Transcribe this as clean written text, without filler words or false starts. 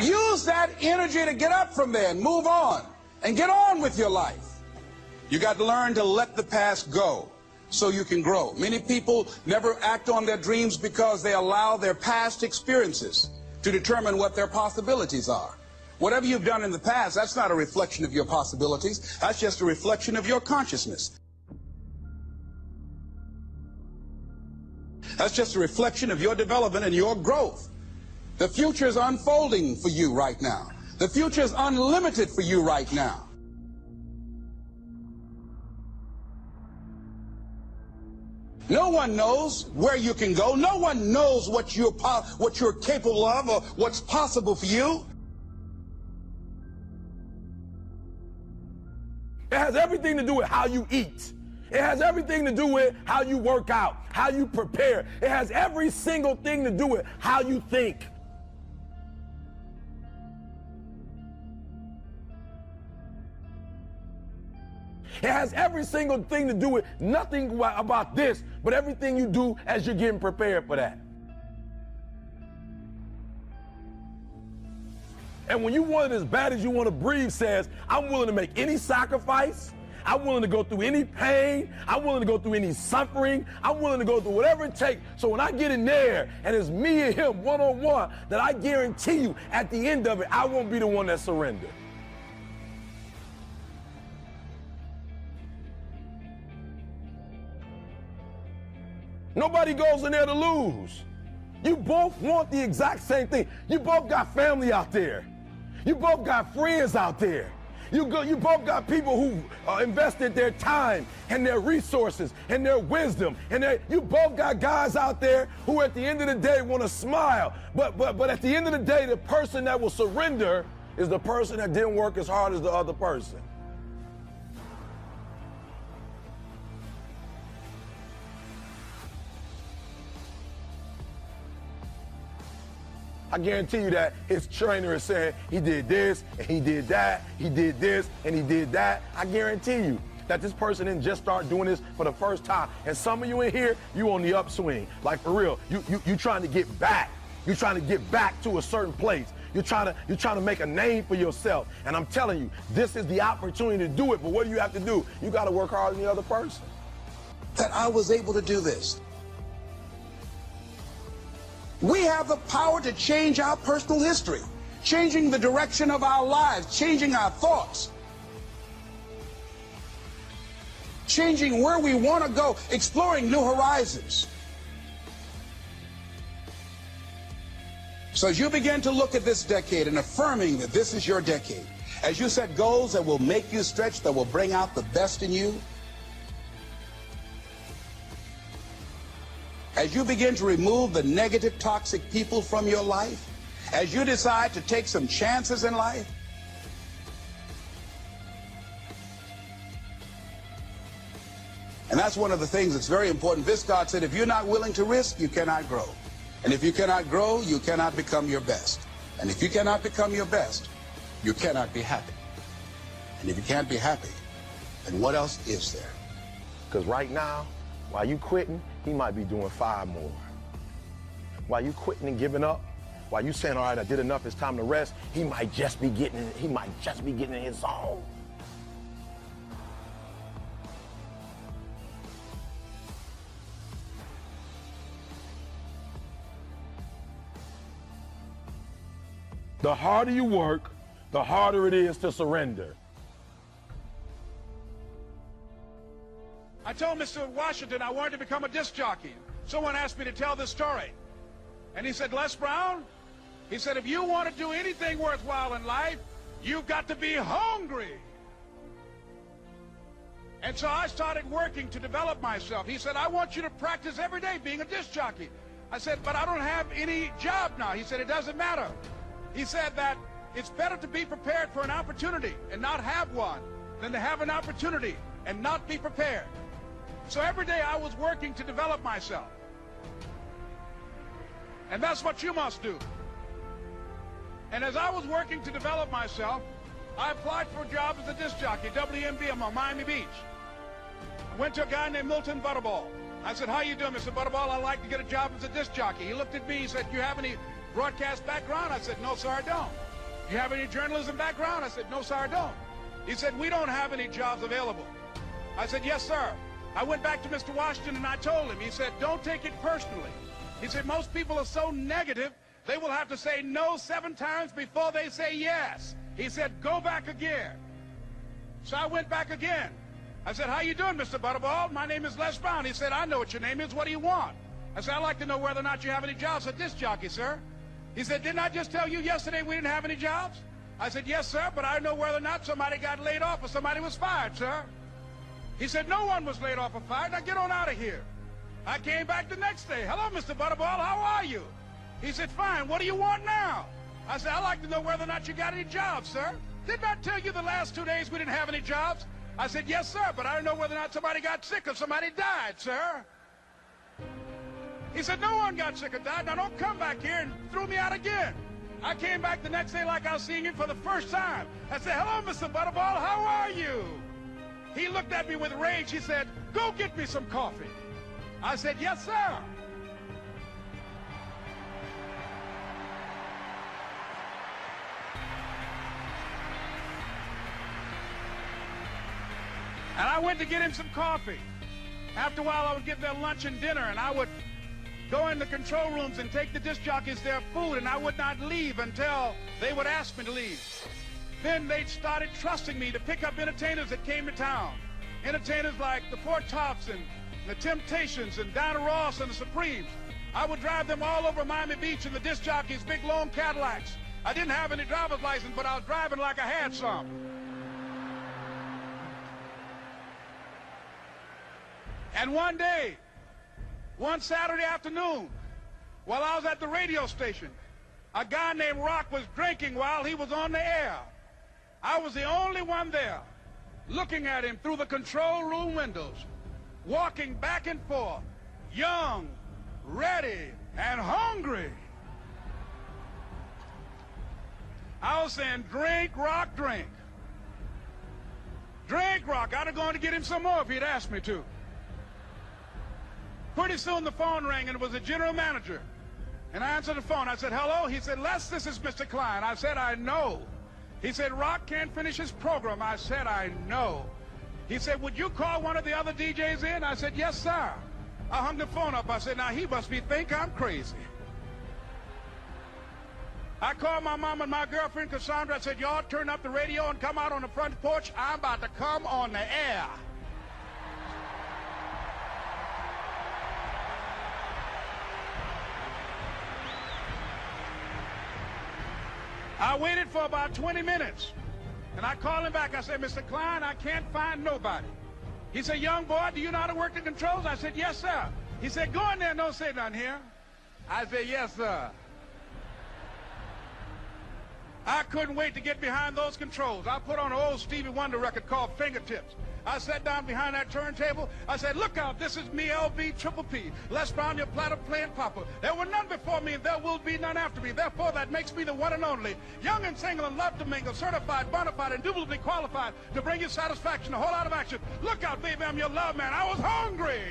Use that energy to get up from there and move on and get on with your life. You got to learn to let the past go so you can grow. Many people never act on their dreams because they allow their past experiences to determine what their possibilities are. Whatever you've done in the past, that's not a reflection of your possibilities. That's just a reflection of your consciousness. That's just a reflection of your development and your growth. The future is unfolding for you right now. The future is unlimited for you right now. No one knows where you can go. No one knows what you're capable of or what's possible for you. It has everything to do with how you eat. It has everything to do with how you work out, how you prepare. It has every single thing to do with how you think. It has every single thing to do with nothing about this, but everything you do as you're getting prepared for that. And when you want it as bad as you want to breathe says, I'm willing to make any sacrifice. I'm willing to go through any pain. I'm willing to go through any suffering. I'm willing to go through whatever it takes. So when I get in there and it's me and him one-on-one, that I guarantee you at the end of it, I won't be the one that surrendered. Nobody goes in there to lose. You both want the exact same thing. You both got family out there. You both got friends out there. You both got people who invested their time and their resources and their wisdom. And you both got guys out there who at the end of the day want to smile. But at the end of the day, the person that will surrender is the person that didn't work as hard as the other person. I guarantee you that his trainer is saying he did this and he did that, he did this and he did that. I guarantee you that this person didn't just start doing this for the first time. And some of you in here, you on the upswing. Like for real, you trying to get back. You're trying to get back to a certain place. You're trying to make a name for yourself. And I'm telling you, this is the opportunity to do it. But what do you have to do? You got to work harder than the other person. That I was able to do this. We have the power to change our personal history, changing the direction of our lives, changing our thoughts, changing where we want to go, exploring new horizons. So as you begin to look at this decade and affirming that this is your decade, as you set goals that will make you stretch, that will bring out the best in you, as you begin to remove the negative, toxic people from your life, as you decide to take some chances in life, and that's one of the things that's very important. God said, if you're not willing to risk, you cannot grow. And if you cannot grow, you cannot become your best. And if you cannot become your best, you cannot be happy. And if you can't be happy, then what else is there? Because right now, while you quitting, he might be doing 5 more. While you quitting and giving up, while you saying, all right, I did enough, it's time to rest, he might just be getting in his zone. The harder you work, the harder it is to surrender. I told Mr. Washington I wanted to become a disc jockey. Someone asked me to tell this story. And he said, Les Brown, he said, if you want to do anything worthwhile in life, you've got to be hungry. And so I started working to develop myself. He said, I want you to practice every day being a disc jockey. I said, but I don't have any job now. He said, it doesn't matter. He said that it's better to be prepared for an opportunity and not have one than to have an opportunity and not be prepared. So every day I was working to develop myself. And that's what you must do. And as I was working to develop myself, I applied for a job as a disc jockey, WMB, on Miami Beach. I went to a guy named Milton Butterball. I said, how you doing, Mr. Butterball? I'd like to get a job as a disc jockey. He looked at me, he said, do you have any broadcast background? I said, no, sir, I don't. You have any journalism background? I said, no, sir, I don't. He said, we don't have any jobs available. I said, yes, sir. I went back to Mr. Washington and I told him. He said, don't take it personally. He said, most people are so negative, they will have to say no 7 times before they say yes. He said, go back again. So I went back again. I said, how you doing, Mr. Butterball? My name is Les Brown. He said, I know what your name is. What do you want? I said, I'd like to know whether or not you have any jobs at disc jockey, sir. He said, didn't I just tell you yesterday we didn't have any jobs? I said, yes, sir, but I know whether or not somebody got laid off or somebody was fired, sir. He said, no one was laid off or fired. Now get on out of here. I came back the next day. Hello, Mr. Butterball, how are you? He said, fine, what do you want now? I said, I'd like to know whether or not you got any jobs, sir. Didn't I tell you the last 2 days we didn't have any jobs? I said, yes, sir, but I don't know whether or not somebody got sick or somebody died, sir. He said, no one got sick or died. Now don't come back here and throw me out again. I came back the next day like I was seeing him for the first time. I said, hello, Mr. Butterball, how are you? He looked at me with rage. He said, go get me some coffee. I said, yes, sir. And I went to get him some coffee. After a while, I would get their lunch and dinner, and I would go in the control rooms and take the disc jockeys their food, and I would not leave until they would ask me to leave. Then they started trusting me to pick up entertainers that came to town. Entertainers like the Four Tops and the Temptations and Diana Ross and the Supremes. I would drive them all over Miami Beach in the disc jockeys' big, long Cadillacs. I didn't have any driver's license, but I was driving like I had some. And one day, one Saturday afternoon, while I was at the radio station, a guy named Rock was drinking while he was on the air. I was the only one there, looking at him through the control room windows, walking back and forth, young, ready, and hungry. I was saying, drink, Rock, drink. Drink, Rock. I'd have gone to get him some more if he'd asked me to. Pretty soon the phone rang, and it was the general manager. And I answered the phone. I said, hello? He said, Les, this is Mr. Klein. I said, I know. He said, Rock can't finish his program. I said, I know. He said, would you call one of the other DJs in? I said, yes, sir. I hung the phone up. I said, now he must think I'm crazy. I called my mom and my girlfriend, Cassandra. I said, y'all turn up the radio and come out on the front porch. I'm about to come on the air. I waited for about 20 minutes, and I called him back. I said, Mr. Klein, I can't find nobody. He said, young boy, do you know how to work the controls? I said, yes, sir. He said, go in there and don't say nothing here. I said, yes, sir. I couldn't wait to get behind those controls. I put on an old Stevie Wonder record called Fingertips. I sat down behind that turntable. I said, look out, this is me, LB Triple P. Les Brown, your platter playing papa. There were none before me, and there will be none after me. Therefore, that makes me the one and only. Young and single and love to mingle, certified, bona fide, indubitably qualified to bring you satisfaction, a whole lot of action. Look out, baby, I'm your love man. I was hungry.